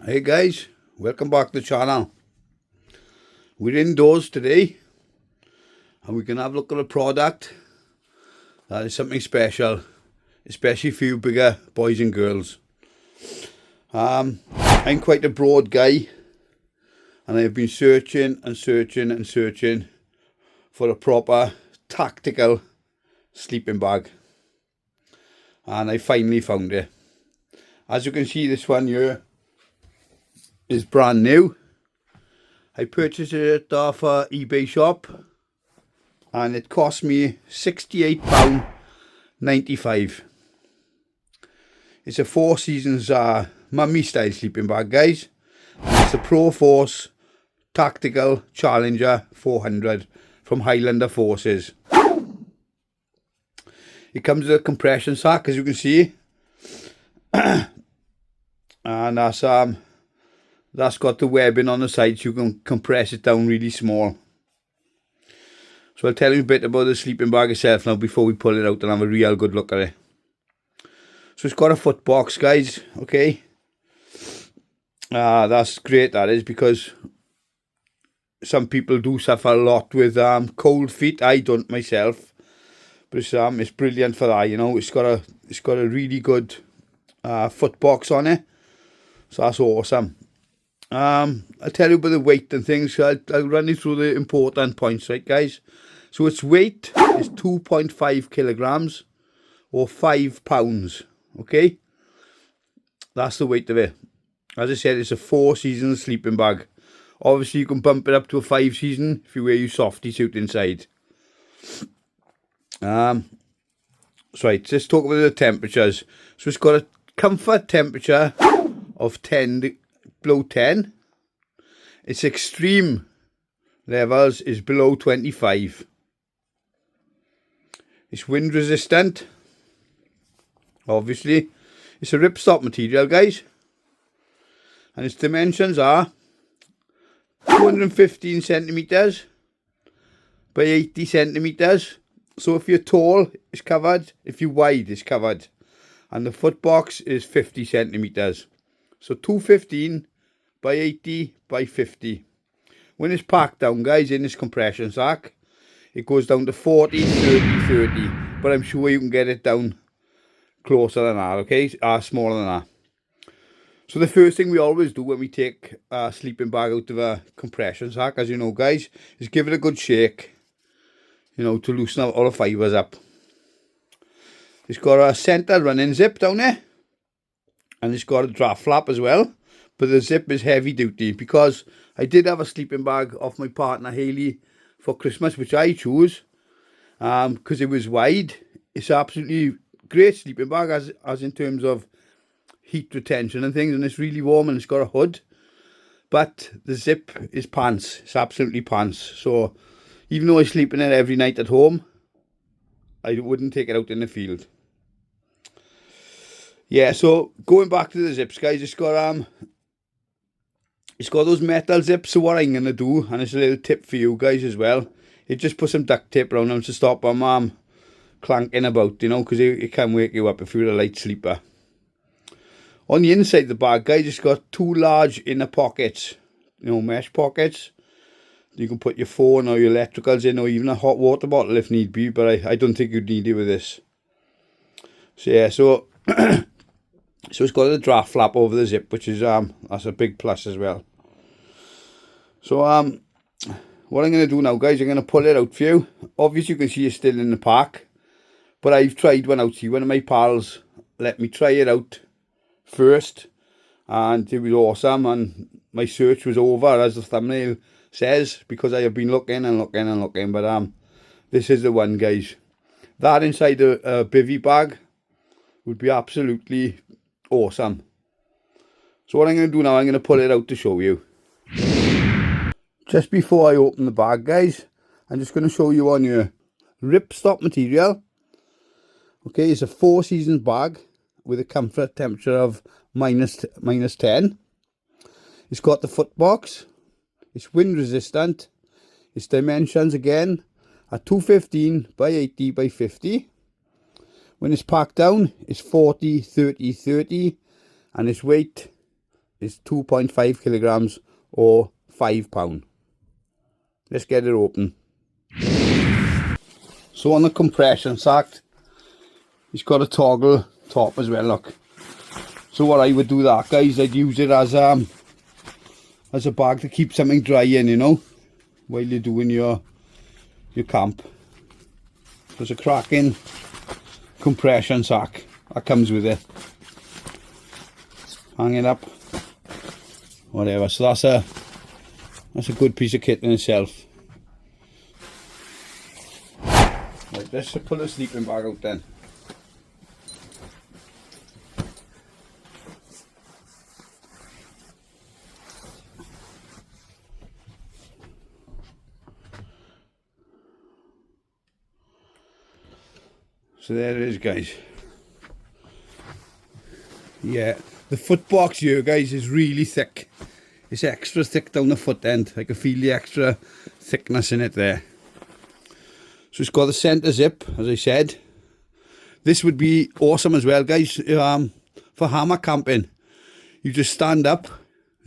Hey guys, welcome back to the channel. We're indoors today and we can have a look at a product that is something special, especially for you bigger boys and girls. I'm quite a broad guy and I've been searching for a proper tactical sleeping bag, and I finally found it. As you can see, this one here is brand new. I purchased it off a eBay shop and it cost me £68.95. It's a Four Seasons mummy style sleeping bag, guys. And it's a Pro Force Tactical Challenger 400 from Highlander Forces. It comes with a compression sack, as you can see, and that's got the webbing on the side so you can compress it down really small. So I'll tell you a bit about the sleeping bag itself now before we pull it out and have a real good look at it. So it's got a foot box, guys, okay. That's great, that is, because some people do suffer a lot with cold feet. I don't myself, but it's brilliant for that, you know. It's got a really good foot box on it, so that's awesome. I'll tell you about the weight and things. So I'll run you through the important points, right, guys? So its weight is 2.5 kilograms or 5 pounds, okay? That's the weight of it. As I said, it's a 4 season sleeping bag. Obviously, you can bump it up to a 5 season if you wear your softy suit inside. So right, let's talk about the temperatures. So it's got a comfort temperature of below 10. Its extreme levels is below 25. It's wind resistant. Obviously, it's a ripstop material, guys, and its dimensions are 215 centimeters by 80 centimeters. So if you're tall, it's covered. If you're wide, it's covered. And the foot box is 50 centimeters. So 215 by 80 by 50. When it's packed down, guys, in this compression sack, it goes down to 40, 30, 30. But I'm sure you can get it down closer than that, okay? Smaller than that. So the first thing we always do when we take a sleeping bag out of a compression sack, as you know, guys, is give it a good shake, you know, to loosen all the fibres up. It's got a centre running zip down there, and it's got a draft flap as well, but the zip is heavy duty because I did have a sleeping bag off my partner Hayley for Christmas, which I chose because it was wide. It's absolutely great sleeping bag as in terms of heat retention and things, and it's really warm, and it's got a hood, but the zip is pants. It's absolutely pants. So even though I sleep in it every night at home, I wouldn't take it out in the field. Yeah, so going back to the zips, guys, it's got those metal zips. So what I'm gonna do, and it's a little tip for you guys as well, is just put some duct tape around them to stop them clanking about, you know, because it can wake you up if you're a light sleeper. On the inside of the bag, guys, it's got two large inner pockets, you know, mesh pockets. You can put your phone or your electricals in, or even a hot water bottle if need be, but I don't think you'd need it with this. So yeah, so so it's got a draft flap over the zip, which is that's a big plus as well. So what I'm going to do now, guys, I'm going to pull it out for you. Obviously you can see it's still in the pack, but I've tried one out. See, one of my pals let me try it out first, and it was awesome, and my search was over, as the thumbnail says, because I have been looking, but this is the one, guys. That inside a bivvy bag would be absolutely awesome. So what I'm going to do now, I'm going to pull it out to show you. Just before I open the bag, guys, I'm just going to show you on your ripstop material. Okay, it's a 4 seasons bag with a comfort temperature of minus 10. It's got the foot box. It's wind resistant. Its dimensions again are 215 by 80 by 50. When it's packed down, it's 40, 30, 30, and its weight is 2.5 kilograms or £5. Let's get it open. So on the compression sack, it's got a toggle top as well, look. So what I would do that, guys, I'd use it as a bag to keep something dry in, you know, while you're doing your camp. There's a cracking compression sack that comes with it. Hang it up, whatever. So that's a good piece of kit in itself. Right, let's pull the sleeping bag out then. So there it is, guys. Yeah, the foot box here, guys, is really thick. It's extra thick down the foot end. I can feel the extra thickness in it there. So it's got the centre zip, as I said. This would be awesome as well, guys, for hammock camping. You just stand up,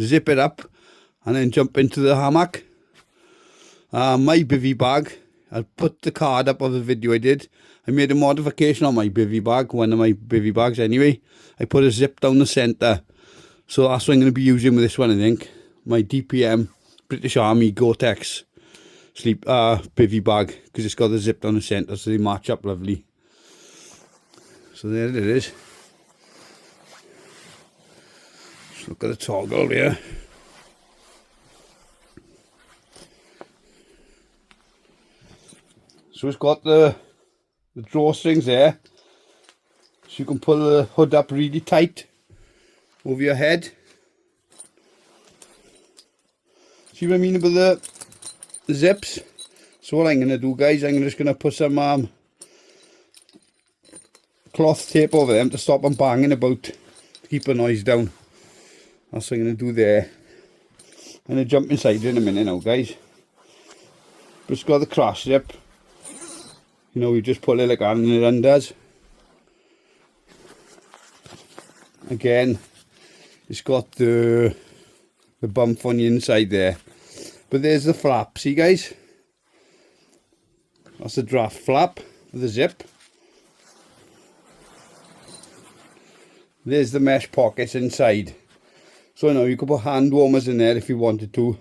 zip it up, and then jump into the hammock. My bivvy bag, I'll put the card up of the video I did. I made a modification on my bivvy bag, one of my bivvy bags anyway. I put a zip down the centre. So that's what I'm going to be using with this one, I think. My DPM British Army Gore-Tex bivvy bag, because it's got the zip down the centre, so they match up lovely. So there it is. Just look at the toggle here. So it's got the drawstrings there, so you can pull the hood up really tight over your head. See what I mean about the zips? So what I'm going to do, guys, I'm just going to put some cloth tape over them to stop them banging about, to keep the noise down. That's what I'm going to do there. I'm going to jump inside in a minute now, guys. But it's got the crash zip. You know, you just pull it like that and it undoes. Again, it's got the bump on the inside there. But there's the flap, see, guys? That's the draft flap with the zip. There's the mesh pockets inside. So I know you could put hand warmers in there if you wanted to,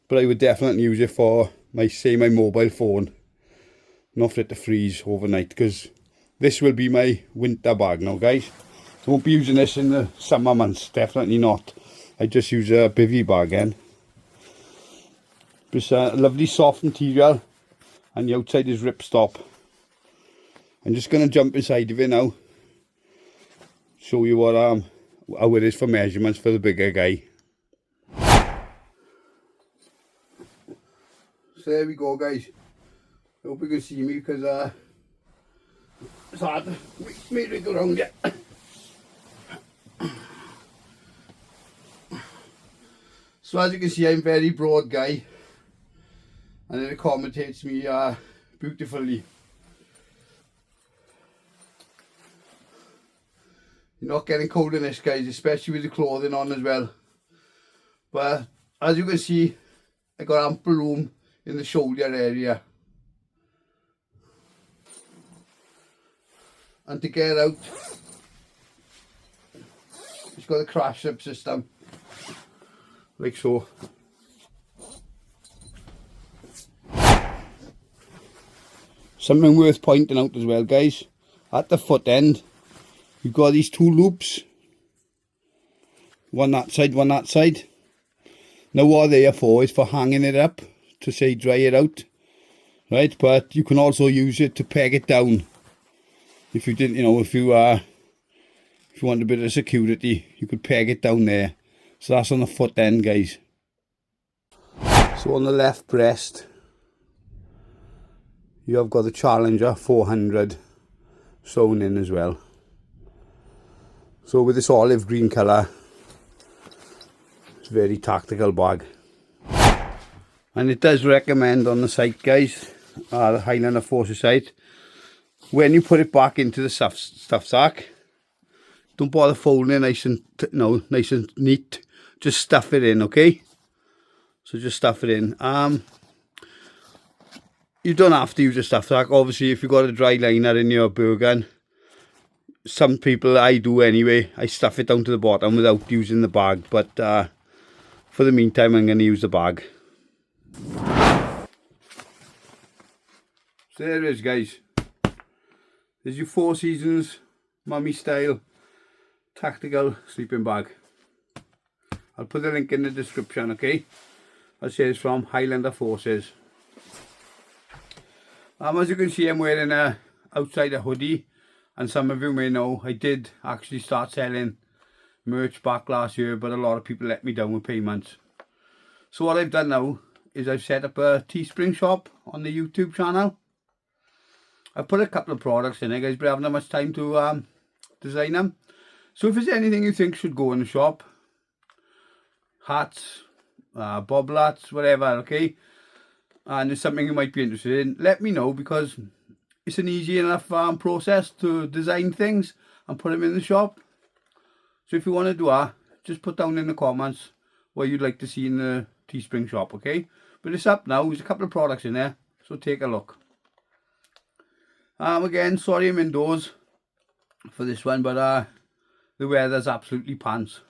but I would definitely use it for my mobile phone, not for it to freeze overnight, because this will be my winter bag now, guys. I won't be using this in the summer months, definitely not. I just use a bivvy bag again. It's a lovely soft material, and the outside is ripstop. I'm just going to jump inside of it now, show you what how it is for measurements for the bigger guy. So there we go, guys. I hope you can see me, because it's hard to make me wriggle around it. So as you can see, I'm a very broad guy, and it accommodates me beautifully. You're not getting cold in this, guys, especially with the clothing on as well. But as you can see, I got ample room in the shoulder area. And to get out, it's got a crash zip system, like so. Something worth pointing out as well, guys, at the foot end, you've got these two loops, one that side, one that side. Now what they're for is for hanging it up, to say dry it out, right? But you can also use it to peg it down. If you didn't, you know, if you want a bit of security, you could peg it down there. So that's on the foot end, guys. So on the left breast, you have got the Challenger 400 sewn in as well. So with this olive green colour, it's a very tactical bag. And it does recommend on the site, guys, the Highlander Forces site, when you put it back into the stuff sack, don't bother folding it nice and nice and neat, just stuff it in, okay? So just stuff it in. You don't have to use a stuff sack. Obviously, if you've got a dry liner in your burger, some people, I do anyway, I stuff it down to the bottom without using the bag. But for the meantime, I'm going to use the bag. So there it is, guys. There's your Four Seasons mummy style tactical sleeping bag. I'll put the link in the description, okay? I'll say it's from Highlander Forces. As you can see, I'm wearing outside a hoodie, and some of you may know I did actually start selling merch back last year, but a lot of people let me down with payments. So what I've done now is I've set up a Teespring shop on the YouTube channel. I've put a couple of products in there, guys, but I haven't had much time to design them. So if there's anything you think should go in the shop, hats, bobble hats, whatever, okay, and there's something you might be interested in, let me know, because it's an easy enough process to design things and put them in the shop. So if you want to do that, just put down in the comments what you'd like to see in the Teespring shop, okay? But it's up now. There's a couple of products in there, so take a look. Again, sorry I'm indoors for this one, but the weather's absolutely pants.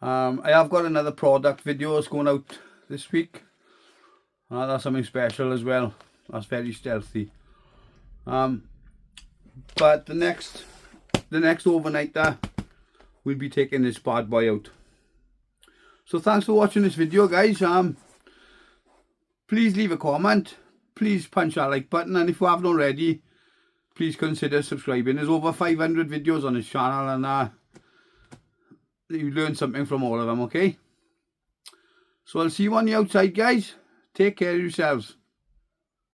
I have got another product video that's going out this week. That's something special as well. That's very stealthy. But the next overnighter, we'll be taking this bad boy out. So thanks for watching this video, guys. Please leave a comment. Please punch that like button, and if you haven't already, please consider subscribing. There's over 500 videos on this channel, and you learn something from all of them, okay? So I'll see you on the outside, guys. Take care of yourselves.